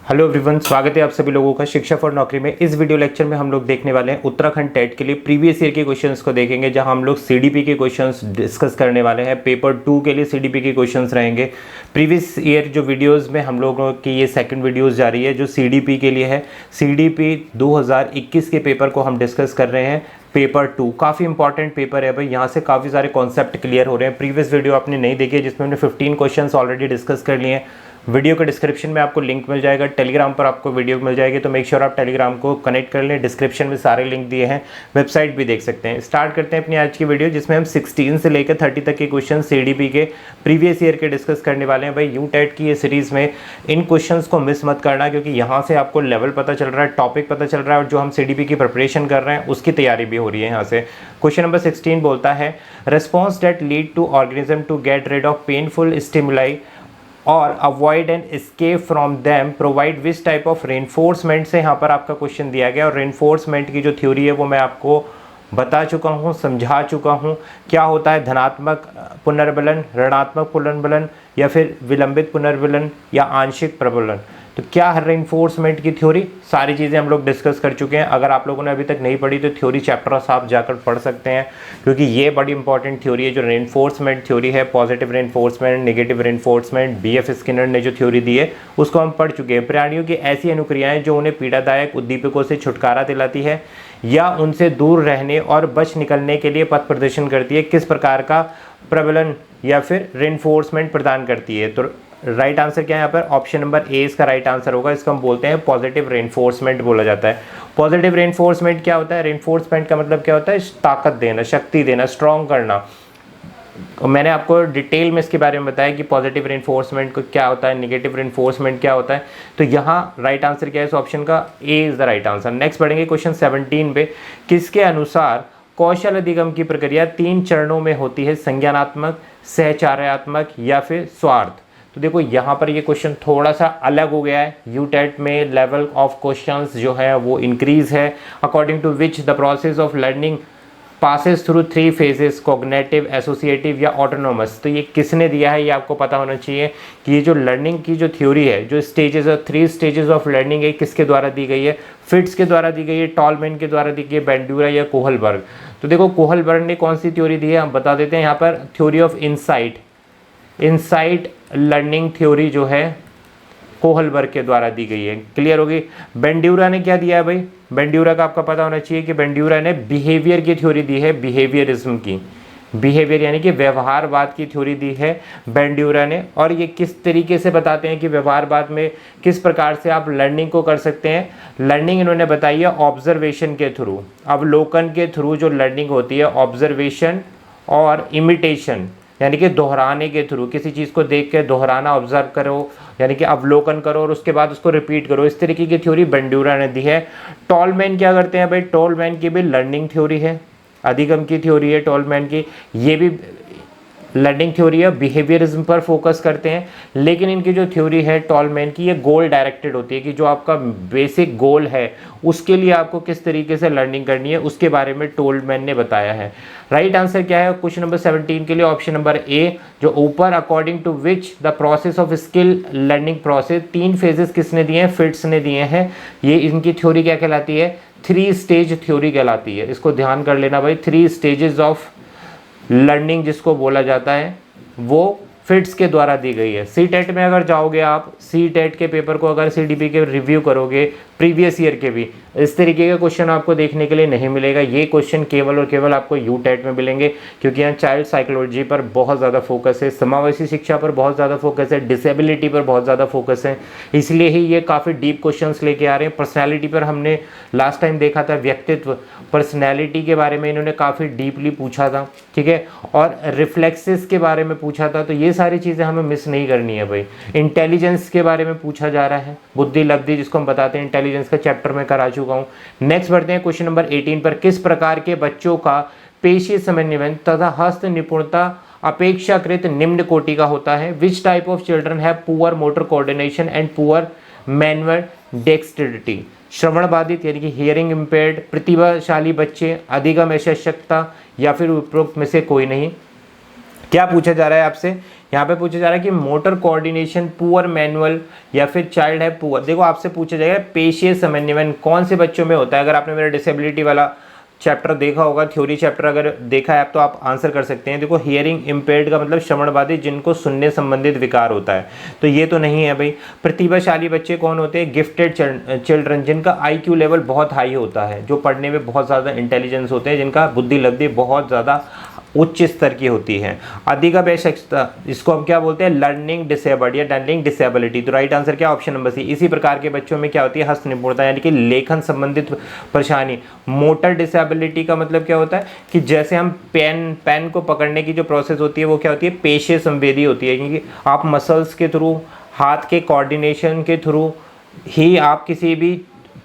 Hello everyone, स्वागत है आप सभी लोगों का शिक्षा फॉर नौकरी में। इस वीडियो लेक्चर में हम लोग देखने वाले हैं उत्तराखंड टेट के लिए प्रीवियस ईयर के क्वेश्चंस को देखेंगे, जहां हम लोग सीडीपी के क्वेश्चंस डिस्कस करने वाले हैं। पेपर 2 के लिए सीडीपी के क्वेश्चंस रहेंगे। प्रीवियस ईयर जो वीडियोस में हम लोगों की ये सेकंड वीडियोस जा रही है जो सीडीपी के लिए है। सीडीपी 2021 के पेपर को हम डिस्कस कर रहे हैं। पेपर 2 काफ़ी इंपॉर्टेंट पेपर है भाई, यहाँ से काफ़ी सारे कॉन्सेप्ट क्लियर हो रहे हैं। प्रीवियस वीडियो आपने नहीं देखी है जिसमें हमने 15 क्वेश्चंस ऑलरेडी डिस्कस कर लिए हैं। वीडियो के डिस्क्रिप्शन में आपको लिंक मिल जाएगा, टेलीग्राम पर आपको वीडियो मिल जाएगी, तो मेक श्योर आप टेलीग्राम को कनेक्ट कर लें। डिस्क्रिप्शन में सारे लिंक दिए हैं, वेबसाइट भी देख सकते हैं। स्टार्ट करते हैं अपनी आज की वीडियो, जिसमें हम 16 से लेकर 30 तक के क्वेश्चन सीडीपी के प्रीवियस ईयर के डिस्कस करने वाले हैं। भाई यूटेट की ये सीरीज़ में इन क्वेश्चंस को मिस मत करना, क्योंकि यहाँ से आपको लेवल पता चल रहा है, टॉपिक पता चल रहा है, और जो हम सीडीपी की प्रिपरेशन कर रहे हैं उसकी तैयारी भी हो रही है यहाँ से। क्वेश्चन नंबर 16 बोलता है, response that lead to organism to get rid of painful stimuli और avoid and escape from them provide which type of reinforcement से यहाँ पर आपका क्वेश्चन दिया गया। और रेनफोर्समेंट की जो थ्योरी है वो मैं आपको बता चुका हूँ, समझा चुका हूँ। क्या होता है धनात्मक पुनर्बलन, ऋणात्मक पुनर्बलन, या फिर विलंबित पुनर्बलन, या आंशिक प्रबलन। तो क्या है रेनफोर्समेंट की थ्योरी, सारी चीज़ें हम लोग डिस्कस कर चुके हैं। अगर आप लोगों ने अभी तक नहीं पढ़ी तो थ्योरी चैप्टर आप जाकर पढ़ सकते हैं, क्योंकि ये बड़ी इंपॉर्टेंट थ्योरी है। जो रेनफोर्समेंट थ्योरी है, positive reinforcement, negative reinforcement, BF Skinner ने जो थ्योरी दी है उसको हम पढ़ चुके हैं। प्राणियों की ऐसी अनुक्रियाएं जो उन्हें पीड़ादायक उद्दीपकों से छुटकारा दिलाती है या उनसे दूर रहने और बच निकलने के लिए पथ प्रदर्शन करती है, किस प्रकार का प्रबलन या फिर रेनफोर्समेंट प्रदान करती है। तो राइट आंसर क्या है यहाँ पर? ऑप्शन नंबर ए इसका राइट आंसर होगा। इसको हम बोलते हैं पॉजिटिव रेनफोर्समेंट बोला जाता है। पॉजिटिव रेनफोर्समेंट क्या होता है? रेनफोर्समेंट का मतलब क्या होता है? ताकत देना, शक्ति देना, स्ट्रॉन्ग करना। मैंने आपको डिटेल में इसके बारे में बताया कि पॉजिटिव रेनफोर्समेंट को क्या होता है, नेगेटिव रेनफोर्समेंट क्या होता है। तो यहाँ राइट आंसर क्या है इस ऑप्शन का? A is the right answer. Next बढ़ेंगे क्वेश्चन 17 पे। किसके अनुसार कौशल अधिगम की प्रक्रिया 3 चरणों में होती है? संज्ञानात्मक, सहचार्यात्मक, या फिर स्वार्थ। तो देखो यहाँ पर ये क्वेश्चन थोड़ा सा अलग हो गया है। यूटेट में लेवल ऑफ क्वेश्चंस जो है वो इंक्रीज है। According to which the process of learning passes through 3 phases, cognitive, associative या ऑटोनोमस। तो ये किसने दिया है ये आपको पता होना चाहिए कि ये जो लर्निंग की जो थ्योरी है, जो स्टेजेस और 3 स्टेजेस ऑफ लर्निंग है, किसके द्वारा दी गई है? फिट्स के द्वारा दी गई है, टॉलमैन के द्वारा दी गई है, बेंड्यूरा या कोहलबर्ग। तो देखो कोहलबर्ग ने कौन सी थ्योरी दी है हम बता देते हैं यहाँ पर। Theory of insight learning theory जो है कोहलबर्ग के द्वारा दी गई है। क्लियर होगी। बेंड्यूरा ने क्या दिया है भाई? बेंड्यूरा का आपका पता होना चाहिए कि बेंड्यूरा ने बिहेवियर की थ्योरी दी है, बिहेवियरिज्म की, बिहेवियर यानी कि व्यवहारवाद की थ्योरी दी है बेंड्यूरा ने। और ये किस तरीके से बताते हैं कि व्यवहारवाद में किस प्रकार से आप लर्निंग को कर सकते हैं। लर्निंग इन्होंने बताई है ऑब्जर्वेशन के थ्रू, अवलोकन के थ्रू जो लर्निंग होती है, ऑब्जर्वेशन और इमिटेशन यानी कि दोहराने के थ्रू, किसी चीज़ को देख के दोहराना, ऑब्जर्व करो यानी कि अवलोकन करो और उसके बाद उसको रिपीट करो। इस तरीके की थ्योरी बेंड्यूरा ने दी है। टॉलमैन क्या करते हैं भाई? टॉलमैन की भी लर्निंग थ्योरी है, अधिगम की थ्योरी है टॉलमैन की, ये भी लर्निंग थ्योरी है, बिहेवियरिज्म पर फोकस करते हैं। लेकिन इनकी जो थ्योरी है टॉलमैन की, ये गोल डायरेक्टेड होती है कि जो आपका बेसिक गोल है उसके लिए आपको किस तरीके से लर्निंग करनी है उसके बारे में टॉलमैन ने बताया है। राइट आंसर क्या है क्वेश्चन नंबर 17 के लिए? ऑप्शन नंबर ए जो ऊपर, according to which the process of skill learning process, 3 phases किसने दिए हैं? फिट्स ने दिए हैं। ये इनकी थ्योरी क्या कहलाती है? 3 स्टेज थ्योरी कहलाती है। इसको ध्यान कर लेना भाई। 3 स्टेजेस ऑफ लर्निंग जिसको बोला जाता है वो फिट्स के द्वारा दी गई है। सीटेट में अगर जाओगे आप, सीटेट के पेपर को अगर सीडीपी के रिव्यू करोगे प्रीवियस ईयर के भी, इस तरीके के क्वेश्चन आपको देखने के लिए नहीं मिलेगा। ये क्वेश्चन केवल और केवल आपको यूटेट में मिलेंगे, क्योंकि यहाँ चाइल्ड साइकोलॉजी पर बहुत ज़्यादा फोकस है, समावेशी शिक्षा पर बहुत ज़्यादा फोकस है, डिसेबिलिटी पर बहुत ज़्यादा फोकस है। इसलिए ही ये काफ़ी डीप क्वेश्चन लेके आ रहे हैं। पर्सनैलिटी पर हमने लास्ट टाइम देखा था, व्यक्तित्व, पर्सनैलिटी के बारे में इन्होंने काफ़ी डीपली पूछा था, ठीक है, और रिफ्लेक्सेस के बारे में पूछा था। तो ये सारी चीज़ें हमें मिस नहीं करनी है भाई। इंटेलिजेंस के बारे में पूछा जा रहा है, बुद्धि लब्धि जिसको हम बताते हैं, इंटेलिजेंस का चैप्टर में करा चुका हूँ। नेक्स्ट बढ़ते हैं क्वेश्चन नंबर 18 पर। किस प्रकार के बच्चों का पेशीय समन्वय तथा हस्त निपुणता अपेक्षाकृत निम्न कोटि का होता है? Which type of children have poor motor coordination and poor manual dexterity? श्रवण बाधित यानी कि हियरिंग इम्पेयर्ड, प्रतिभाशाली बच्चे, अधिगम अशक्तता, या फिर उपरोक्त में से कोई नहीं। क्या पूछा जा रहा है आपसे यहाँ पे पूछा जा रहा है कि मोटर कोऑर्डिनेशन पुअर मैनुअल या फिर चाइल्ड है पुअर। देखो आपसे पूछा जाएगा पेशीय समन्वयन कौन से बच्चों में होता है। अगर आपने मेरा डिसेबिलिटी वाला चैप्टर देखा होगा, थ्योरी चैप्टर अगर देखा है आप, तो आप आंसर कर सकते हैं। देखो हियरिंग इम्पेयर्ड का मतलब श्रवण बाधित जिनको सुनने संबंधित विकार होता है, तो ये तो नहीं है भाई। प्रतिभाशाली बच्चे कौन होते हैं? गिफ्टेड चिल्ड्रन जिनका IQ लेवल बहुत हाई होता है, जो पढ़ने में बहुत ज़्यादा इंटेलिजेंस होते हैं, जिनका बुद्धि लब्धि बहुत ज़्यादा उच्च स्तर की होती है। अधिगभ्यक्षता इसको हम क्या बोलते हैं? लर्निंग डिसेबल्ड या लर्निंग डिसेबिलिटी। तो राइट आंसर क्या? Option number C. इसी प्रकार के बच्चों में क्या होती है? हस्त निपुणता यानी कि लेखन संबंधित परेशानी। मोटर डिसेबिलिटी का मतलब क्या होता है कि जैसे हम पेन को पकड़ने की जो प्रोसेस होती है वो क्या होती है? पेशीय संवेदी होती है, क्योंकि आप मसल्स के थ्रू, हाथ के कोऑर्डिनेशन के थ्रू ही आप किसी भी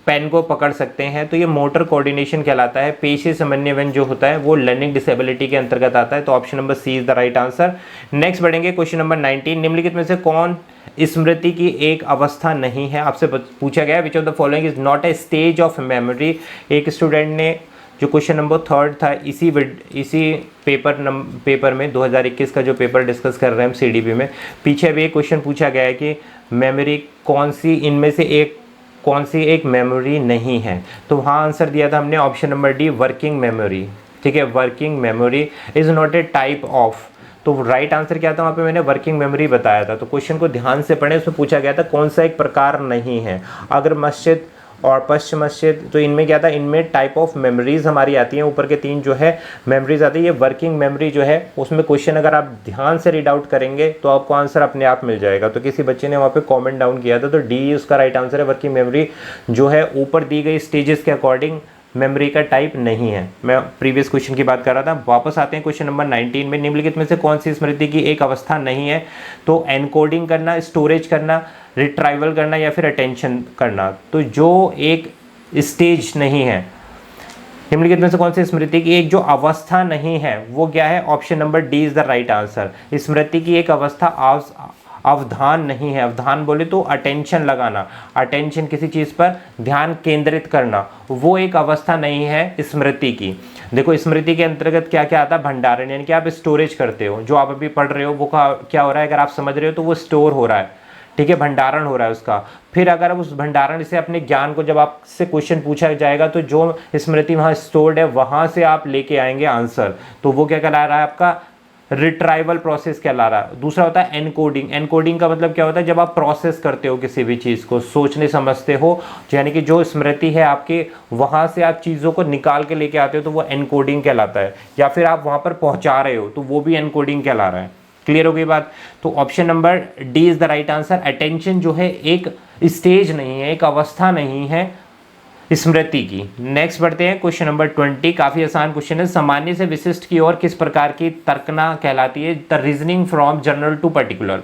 पेन को पकड़ सकते हैं, तो ये मोटर कोऑर्डिनेशन कहलाता है। पेशीय समन्वयन जो होता है वो लर्निंग डिसेबिलिटी के अंतर्गत आता है, तो option number C is the right answer. Next बढ़ेंगे क्वेश्चन नंबर 19। निम्नलिखित में से कौन स्मृति की एक अवस्था नहीं है? आपसे पूछा गया which of the following is not a stage of memory. एक स्टूडेंट ने जो क्वेश्चन नंबर 3 था इसी पेपर में 2021 का जो पेपर डिस्कस कर रहे हैं हम CDP में, पीछे भी एक क्वेश्चन पूछा गया है कि मेमोरी इनमें से कौन सी एक मेमोरी नहीं है, तो वहाँ आंसर दिया था हमने option number D working memory. ठीक है, working memory is not a type of. तो राइट आंसर क्या था? वहाँ पे मैंने वर्किंग मेमोरी बताया था। तो क्वेश्चन को ध्यान से पढ़ें, उसमें पूछा गया था कौन सा एक प्रकार नहीं है। अगर मस्जिद और पश्चिम मस्जिद, तो इनमें क्या था? इनमें टाइप ऑफ मेमोरीज हमारी आती हैं, ऊपर के 3 जो है मेमोरीज आती है। ये वर्किंग मेमोरी जो है उसमें क्वेश्चन अगर आप ध्यान से रीड आउट करेंगे तो आपको आंसर अपने आप मिल जाएगा। तो किसी बच्चे ने वहाँ पे कमेंट डाउन किया था, तो डी उसका राइट आंसर है। वर्किंग मेमोरी जो है ऊपर दी गई स्टेजेस के अकॉर्डिंग मेमोरी का टाइप नहीं है। मैं प्रीवियस क्वेश्चन की बात कर रहा था। वापस आते हैं क्वेश्चन नंबर 19 में। निम्नलिखित में से कौन सी स्मृति की एक अवस्था नहीं है? तो एनकोडिंग करना, स्टोरेज करना, रिट्राइवल करना या फिर अटेंशन करना। तो जो एक स्टेज नहीं है, निम्नलिखित में से कौन सी स्मृति की एक जो अवस्था नहीं है वो क्या है? Option number D is the right answer. स्मृति की एक अवस्था अवधान नहीं है। अवधान बोले तो अटेंशन लगाना, अटेंशन किसी चीज पर ध्यान केंद्रित करना, वो एक अवस्था नहीं है स्मृति की। देखो स्मृति के अंतर्गत क्या क्या आता है? भंडारण, यानी कि आप स्टोरेज करते हो, जो आप अभी पढ़ रहे हो वो क्या हो रहा है? अगर आप समझ रहे हो तो वो स्टोर हो रहा है। ठीक है, भंडारण हो रहा है उसका। फिर अगर आप उस भंडारण से अपने ज्ञान को, जब आपसे क्वेश्चन पूछा जाएगा तो जो स्मृति वहाँ स्टोर्ड है वहाँ से आप लेके आएंगे आंसर, तो वो क्या कहला रहा है? आपका रिट्राइवल प्रोसेस कहला रहा है। दूसरा होता है एनकोडिंग। एनकोडिंग का मतलब क्या होता है? जब आप प्रोसेस करते हो किसी भी चीज़ को, सोचने समझते हो, यानी कि जो स्मृति है आपके, वहाँ से आप चीज़ों को निकाल के लेके आते हो तो वो एनकोडिंग कहलाता है। या फिर आप वहाँ पर पहुँचा रहे हो तो वो भी एनकोडिंग कहला रहा है। क्लियर हो गई बात? तो option number D is the right answer. Attention जो है एक स्टेज नहीं है, एक अवस्था नहीं है स्मृति की। नेक्स्ट बढ़ते हैं क्वेश्चन नंबर 20। काफी आसान क्वेश्चन है। सामान्य से विशिष्ट की ओर किस प्रकार की तर्कना कहलाती है? The reasoning from general to particular.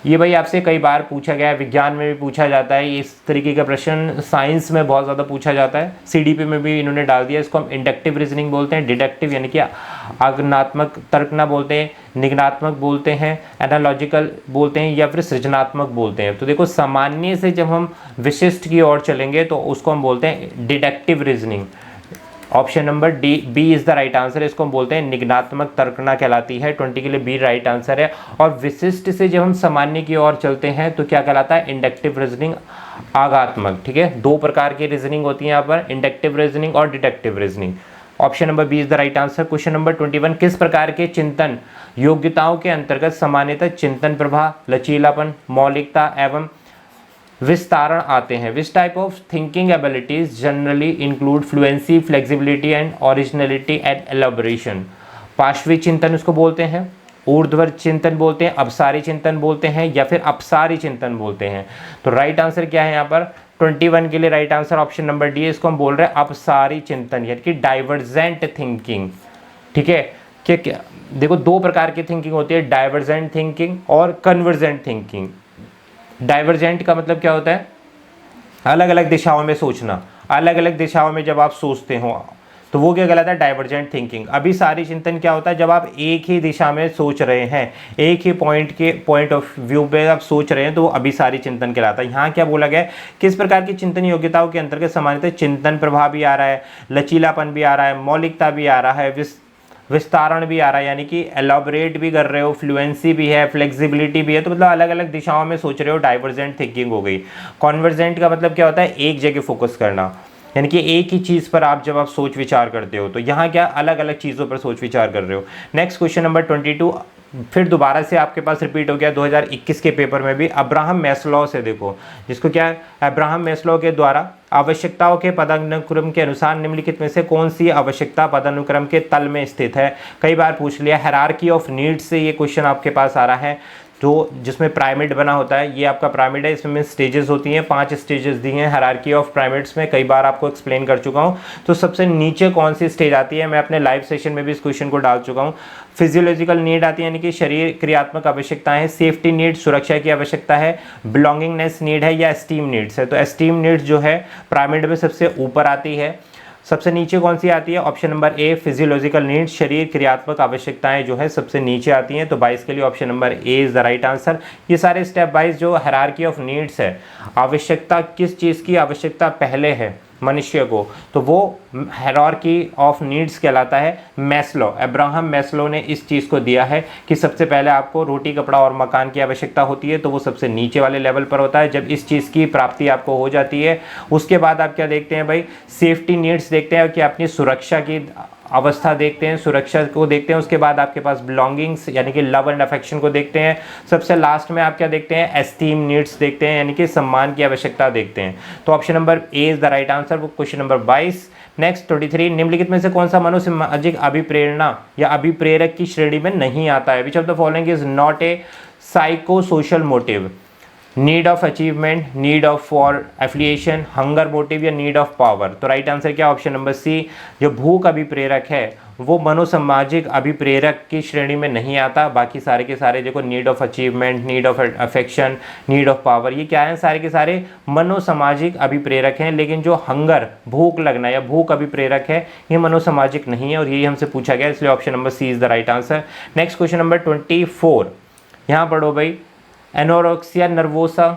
ये भाई आपसे कई बार पूछा गया है, विज्ञान में भी पूछा जाता है, इस तरीके का प्रश्न साइंस में बहुत ज़्यादा पूछा जाता है। CDP में भी इन्होंने डाल दिया। इसको हम इंडक्टिव रीजनिंग बोलते हैं, डिडक्टिव यानी कि आज्ञानात्मक तर्कना बोलते हैं, निगनात्मक बोलते हैं, एनालॉजिकल बोलते हैं या फिर सृजनात्मक बोलते हैं। तो देखो सामान्य से जब हम विशिष्ट की ओर चलेंगे तो उसको हम बोलते हैं deductive reasoning. Option number B is the right answer. इसको हम बोलते हैं निगनात्मक तर्कना कहलाती है। 20 के लिए बी राइट आंसर है। और विशिष्ट से जब हम सामान्य की ओर चलते हैं तो क्या कहलाता है? इंडक्टिव रीजनिंग, आगात्मक। ठीक है, 2 प्रकार की रीजनिंग होती है यहाँ पर, इंडक्टिव रीजनिंग और deductive reasoning. Option number B is the right answer. Question number 21। किस प्रकार के चिंतन योग्यताओं के अंतर्गत सामान्यतः चिंतन प्रवाह, लचीलापन, मौलिकता एवं विस्तारण आते हैं? Which type of thinking abilities generally include fluency, flexibility and originality and elaboration? पार्श्वी चिंतन उसको बोलते हैं, ऊर्ध्वर चिंतन बोलते हैं, अपसारी चिंतन बोलते हैं या फिर अपसारी चिंतन बोलते हैं? तो राइट आंसर क्या है यहाँ पर? 21 के लिए right answer option number D. इसको हम बोल रहे हैं अपसारी चिंतन यानी कि डाइवर्जेंट थिंकिंग। ठीक है, क्या देखो 2 प्रकार की थिंकिंग होती है, डाइवर्जेंट थिंकिंग और कन्वर्जेंट थिंकिंग। डाइवर्जेंट का मतलब क्या होता है? अलग अलग दिशाओं में सोचना। अलग अलग दिशाओं में जब आप सोचते हो तो वो क्या कहलाता है? Divergent thinking. अभी सारी चिंतन क्या होता है? जब आप एक ही दिशा में सोच रहे हैं, एक ही पॉइंट ऑफ व्यू पे आप सोच रहे हैं, तो वो अभी सारी चिंतन कहलाता है। यहाँ क्या बोला गया है? किस प्रकार की चिंतन योग्यताओं के अंतर्गत सामान्यतः चिंतन प्रभाव भी आ रहा है, लचीलापन भी आ रहा है, मौलिकता भी आ रहा है, विस्तारण भी आ रहा है, यानी कि एलॉबरेट भी कर रहे हो, फ्लुएंसी भी है, फ्लेक्सिबिलिटी भी है, तो मतलब अलग अलग दिशाओं में सोच रहे हो, डाइवर्जेंट थिंकिंग हो गई। कॉन्वर्जेंट का मतलब क्या होता है, एक जगह फोकस करना, यानी कि एक ही चीज़ पर आप जब आप सोच विचार करते हो, तो यहाँ क्या अलग अलग चीज़ों पर सोच विचार कर रहे हो। नेक्स्ट क्वेश्चन नंबर 22, फिर दोबारा से आपके पास रिपीट हो गया 2021 के पेपर में भी, अब्राहम मैस्लो से देखो, जिसको क्या है, अब्राहम मैस्लो के द्वारा आवश्यकताओं के पदानुक्रम के अनुसार निम्नलिखित में से कौन सी आवश्यकता पदानुक्रम के तल में स्थित है। कई बार पूछ लिया, हायरार्की ऑफ नीड्स से ये क्वेश्चन आपके पास आ रहा है, जो जिसमें पिरामिड बना होता है, ये आपका पिरामिड है, इसमें स्टेजेस होती हैं, 5 स्टेजेस दी हैं हायरार्की ऑफ पिरामिड्स में, कई बार आपको एक्सप्लेन कर चुका हूँ। तो सबसे नीचे कौन सी स्टेज आती है, मैं अपने लाइव सेशन में भी इस क्वेश्चन को डाल चुका हूँ। फिजियोलॉजिकल नीड आती है, यानी कि शरीर क्रियात्मक आवश्यकताएं, सेफ्टी नीड सुरक्षा की आवश्यकता है, बिलोंगिंगनेस नीड है, या एस्टीम नीड्स है। तो एस्टीम नीड्स जो है पिरामिड में सबसे ऊपर आती है। सबसे नीचे कौन सी आती है, option number A physiological needs, शरीर क्रियात्मक आवश्यकताएं जो है सबसे नीचे आती हैं। तो 22 के लिए option number A is the right answer. ये सारे स्टेप वाइज जो हायरार्की ऑफ नीड्स है, आवश्यकता किस चीज़ की आवश्यकता पहले है मनुष्य को, तो वो हायरार्की ऑफ नीड्स कहलाता है। मैस्लो, अब्राहम मैस्लो ने इस चीज़ को दिया है कि सबसे पहले आपको रोटी कपड़ा और मकान की आवश्यकता होती है, तो वो सबसे नीचे वाले लेवल पर होता है। जब इस चीज़ की प्राप्ति आपको हो जाती है, उसके बाद आप क्या देखते हैं भाई, सेफ्टी नीड्स देखते हैं कि अपनी सुरक्षा की अवस्था देखते हैं, सुरक्षा को देखते हैं। उसके बाद आपके पास बिलोंगिंग्स यानी कि लव एंड अफेक्शन को देखते हैं। सबसे लास्ट में आप क्या देखते हैं, एस्टीम नीड्स देखते हैं, यानी कि सम्मान की आवश्यकता देखते हैं। तो option number A is the right answer, वो क्वेश्चन नंबर 22। नेक्स्ट 23, निम्नलिखित में से कौन सा मनोसामाजिक अभिप्रेरणा या अभिप्रेरक की श्रेणी में नहीं आता है। Which of the following is not a psycho social motive, need of achievement, need of for affiliation, hunger motive या नीड ऑफ पावर। तो राइट आंसर क्या, ऑप्शन नंबर सी, जो भूख अभिप्रेरक है वो मनोसामाजिक अभिप्रेरक की श्रेणी में नहीं आता। बाकी सारे के सारे देखो, need of achievement, need of affection, need of power, ये क्या है, सारे के सारे मनोसामाजिक अभिप्रेरक हैं। लेकिन जो हंगर भूख लगना या भूख अभिप्रेरक है, ये मनोसामाजिक नहीं है, और यही हमसे पूछा गया, इसलिए option number C is the right answer. Next question number 24, यहाँ पढ़ो भाई, एनोरेक्सिया नर्वोसा,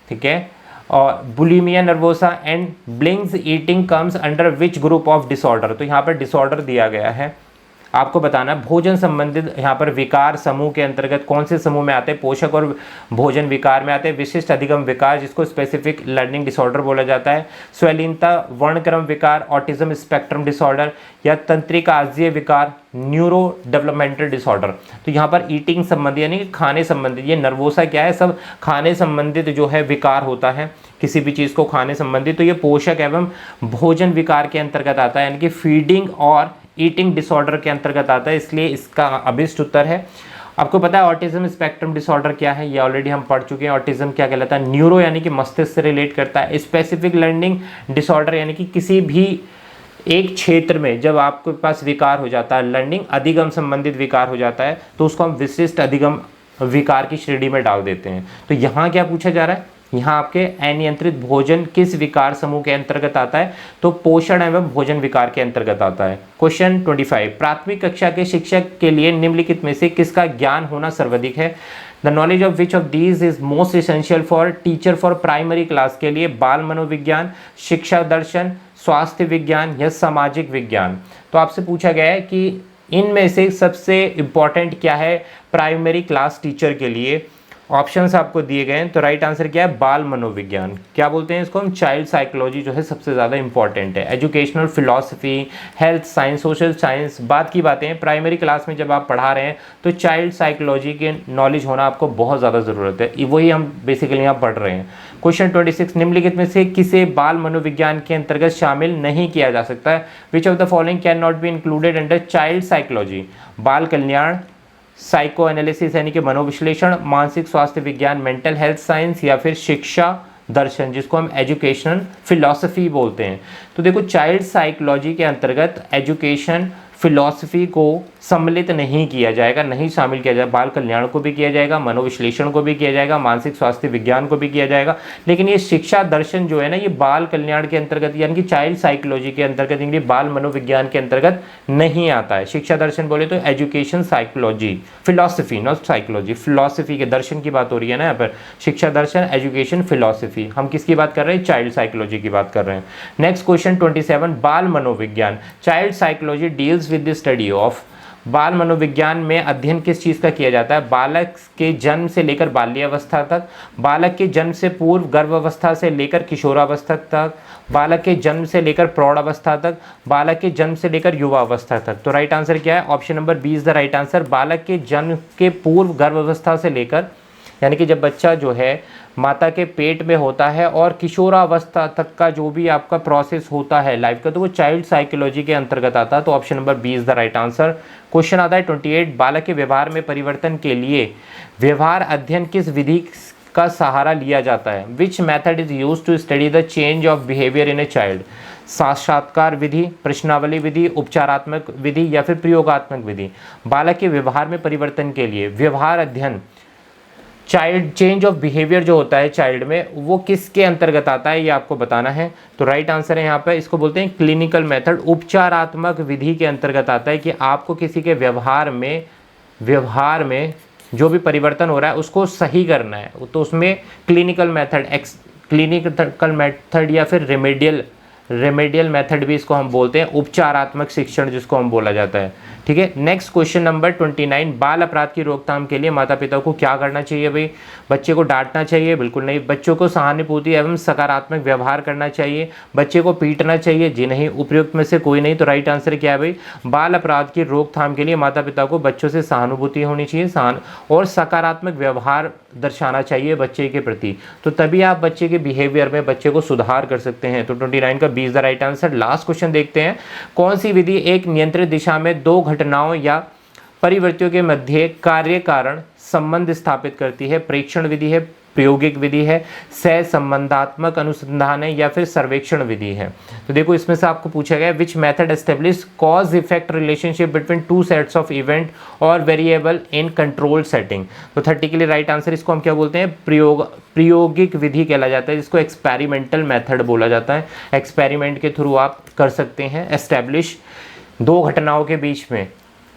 ठीक है, और bulimia nervosa and binge eating comes under which group of disorder. तो यहाँ पर डिसऑर्डर दिया गया है, आपको बताना भोजन संबंधित यहाँ पर विकार समूह के अंतर्गत कौन से समूह में आते हैं। पोषक और भोजन विकार में आते हैं। विशिष्ट अधिगम विकार, जिसको स्पेसिफिक लर्निंग डिसऑर्डर बोला जाता है। स्वैलीनता वर्णक्रम विकार, ऑटिज्म स्पेक्ट्रम डिसऑर्डर, या तंत्रिक आज्य विकार, न्यूरो डेवलपमेंटल डिसऑर्डर। तो यहाँ पर ईटिंग संबंधी यानी कि खाने संबंधित, ये नर्वोसा क्या है, सब खाने संबंधित जो है विकार होता है, किसी भी चीज़ को खाने संबंधित। तो ये पोषक एवं भोजन विकार के अंतर्गत आता है, यानी कि फीडिंग और ईटिंग डिसऑर्डर के अंतर्गत आता है, इसलिए इसका अभिष्ट उत्तर है। आपको पता है ऑटिज्म स्पेक्ट्रम डिसऑर्डर क्या है, ये ऑलरेडी हम पढ़ चुके हैं। ऑटिज्म क्या कहलाता है, न्यूरो यानी कि मस्तिष्क से रिलेट करता है। स्पेसिफिक लर्निंग डिसऑर्डर यानी कि किसी भी एक क्षेत्र में जब आपके पास विकार हो जाता है, लर्निंग अधिगम संबंधित विकार हो जाता है, तो उसको हम विशिष्ट अधिगम विकार की श्रेणी में डाल देते हैं। तो यहाँ क्या पूछा जा रहा है, यहाँ आपके अनियंत्रित भोजन किस विकार समूह के अंतर्गत आता है, तो पोषण एवं भोजन विकार के अंतर्गत आता है। क्वेश्चन 25, प्राथमिक कक्षा के शिक्षक के लिए निम्नलिखित में से किसका ज्ञान होना सर्वाधिक है। The knowledge of which of these is most essential for teacher for primary class के लिए, बाल मनोविज्ञान, शिक्षा दर्शन, स्वास्थ्य विज्ञान या सामाजिक विज्ञान। तो आपसे पूछा गया है कि इनमें से सबसे इंपॉर्टेंट क्या है प्राइमरी क्लास टीचर के लिए। ऑप्शंस आपको दिए गए हैं, तो राइट आंसर क्या है, बाल मनोविज्ञान। क्या बोलते हैं इसको हम, चाइल्ड साइकोलॉजी जो है सबसे ज़्यादा इंपॉर्टेंट है। Educational philosophy, health science, social science, बात की बातें प्राइमरी क्लास में जब आप पढ़ा रहे हैं तो चाइल्ड साइकोलॉजी के नॉलेज होना आपको बहुत ज़्यादा ज़रूरत है, वही हम बेसिकली यहाँ पढ़ रहे हैं। क्वेश्चन 26, निम्नलिखित में से किसे बाल मनोविज्ञान के अंतर्गत शामिल नहीं किया जा सकता है। Which of the following can not be included under child psychology, बाल कल्याण, साइको एनालिसिस यानी कि मनोविश्लेषण, मानसिक स्वास्थ्य विज्ञान मेंटल हेल्थ साइंस, या फिर शिक्षा दर्शन जिसको हम एजुकेशनल फिलॉसफी बोलते हैं। तो देखो चाइल्ड साइकोलॉजी के अंतर्गत एजुकेशन फिलॉसफी को सम्मिलित नहीं किया जाएगा, नहीं शामिल किया जाएगा। बाल कल्याण को भी किया जाएगा, मनोविश्लेषण को भी किया जाएगा, मानसिक स्वास्थ्य विज्ञान को भी किया जाएगा, लेकिन ये शिक्षा दर्शन जो है ना, ये बाल कल्याण के अंतर्गत यानी कि चाइल्ड साइकोलॉजी के अंतर्गत, यानी बाल मनोविज्ञान के अंतर्गत नहीं आता है। शिक्षा दर्शन बोले तो education psychology, philosophy not psychology, philosophy के दर्शन की बात हो रही है ना यहाँ पर, शिक्षा दर्शन एजुकेशन फिलॉसफी। हम किसकी बात कर रहे हैं, चाइल्ड साइकोलॉजी की बात कर रहे हैं। नेक्स्ट क्वेश्चन 27, बाल मनोविज्ञान, child psychology deals with the study of बाल मनोविज्ञान में अध्ययन किस चीज़ का किया जाता है? बालक के जन्म से लेकर बाल्यावस्था तक, बालक के जन्म से पूर्व गर्भावस्था से लेकर किशोरावस्था तक, बालक के जन्म से लेकर प्रौढ़ावस्था तक, बालक के जन्म से लेकर युवावस्था तक। तो राइट आंसर क्या है? Option number B is the right answer. बालक के जन्म के पूर्व गर्भावस्था से लेकर, यानी कि जब बच्चा जो है माता के पेट में होता है, और किशोरावस्था तक का जो भी आपका प्रोसेस होता है लाइफ का, तो वो चाइल्ड साइकोलॉजी के अंतर्गत आता है। तो option number B is the right answer. Question आता है 28, बालक के व्यवहार में परिवर्तन के लिए व्यवहार अध्ययन किस विधि का सहारा लिया जाता है? Which method is use to study the change of behaviour in a child? साक्षात्कार विधि, प्रश्नावली विधि, उपचारात्मक विधि या फिर प्रयोगात्मक विधि? बालक के व्यवहार में परिवर्तन के लिए व्यवहार अध्ययन, चाइल्ड चेंज ऑफ बिहेवियर जो होता है चाइल्ड में, वो किसके अंतर्गत आता है, ये आपको बताना है। तो राइट आंसर है यहाँ पे, इसको बोलते हैं क्लिनिकल मेथड, उपचारात्मक विधि के अंतर्गत आता है कि आपको किसी के व्यवहार में जो भी परिवर्तन हो रहा है उसको सही करना है। तो उसमें क्लिनिकल मेथड या फिर रेमेडियल मेथड भी इसको हम बोलते हैं, उपचारात्मक शिक्षण जिसको हम बोला जाता है। ठीक है, नेक्स्ट क्वेश्चन नंबर 29, बाल अपराध की रोकथाम के लिए माता पिता को क्या करना चाहिए? भाई बच्चे को डांटना चाहिए? बिल्कुल नहीं। बच्चों को सहानुभूति एवं सकारात्मक व्यवहार करना चाहिए? बच्चे को पीटना चाहिए? जी नहीं। उपयुक्त में से कोई नहीं। तो राइट आंसर क्या है भाई? बाल अपराध की रोकथाम के लिए माता पिता को बच्चों से सहानुभूति होनी चाहिए और सकारात्मक व्यवहार दर्शाना चाहिए बच्चे के प्रति, तो तभी आप बच्चे के बिहेवियर में बच्चे को सुधार कर सकते हैं। तो 29 का B is the right answer. Last question देखते हैं, कौन सी विधि एक नियंत्रित दिशा में दो घटनाओं या परिवर्तियों के मध्य कार्य कारण संबंध स्थापित करती है? प्रेक्षण विधि है, प्रायोगिक विधि है, सहसंबंधात्मक अनुसंधान है या फिर सर्वेक्षण विधि है? तो देखो इसमें से आपको पूछा गया which method establish cause effect relationship between two sets of event और वेरिएबल इन कंट्रोल सेटिंग? तो 30 के लिए राइट आंसर, इसको हम क्या बोलते हैं? प्रायोगिक विधि कहला जाता है, जिसको एक्सपेरिमेंटल मेथड बोला जाता है। एक्सपेरिमेंट के थ्रू आप कर सकते हैं एस्टेब्लिश दो घटनाओं के बीच में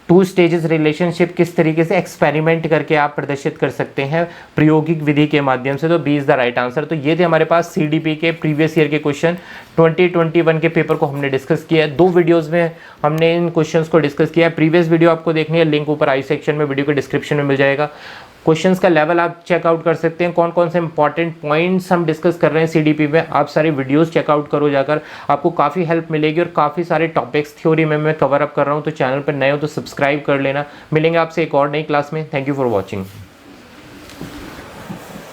टू स्टेजेस रिलेशनशिप किस तरीके से एक्सपेरिमेंट करके आप प्रदर्शित कर सकते हैं प्रायोगिक विधि के माध्यम से। तो B is the right answer. तो ये थे हमारे पास सीडीपी के प्रीवियस ईयर के क्वेश्चन 2021 के पेपर को हमने डिस्कस किया है। 2 वीडियोस में हमने इन क्वेश्चंस को डिस्कस किया है। प्रीवियस वीडियो आपको देखनी है, लिंक ऊपर आई सेक्शन में वीडियो के डिस्क्रिप्शन में मिल जाएगा। क्वेश्चंस का लेवल आप चेकआउट कर सकते हैं, कौन कौन से इंपॉर्टेंट पॉइंट्स हम डिस्कस कर रहे हैं सीडीपी में। आप सारी वीडियोस चेकआउट करो जाकर, आपको काफ़ी हेल्प मिलेगी और काफ़ी सारे टॉपिक्स थ्योरी में मैं कवर अप कर रहा हूं। तो चैनल पर नए हो तो सब्सक्राइब कर लेना। मिलेंगे आपसे एक और नई क्लास में। Thank you for watching.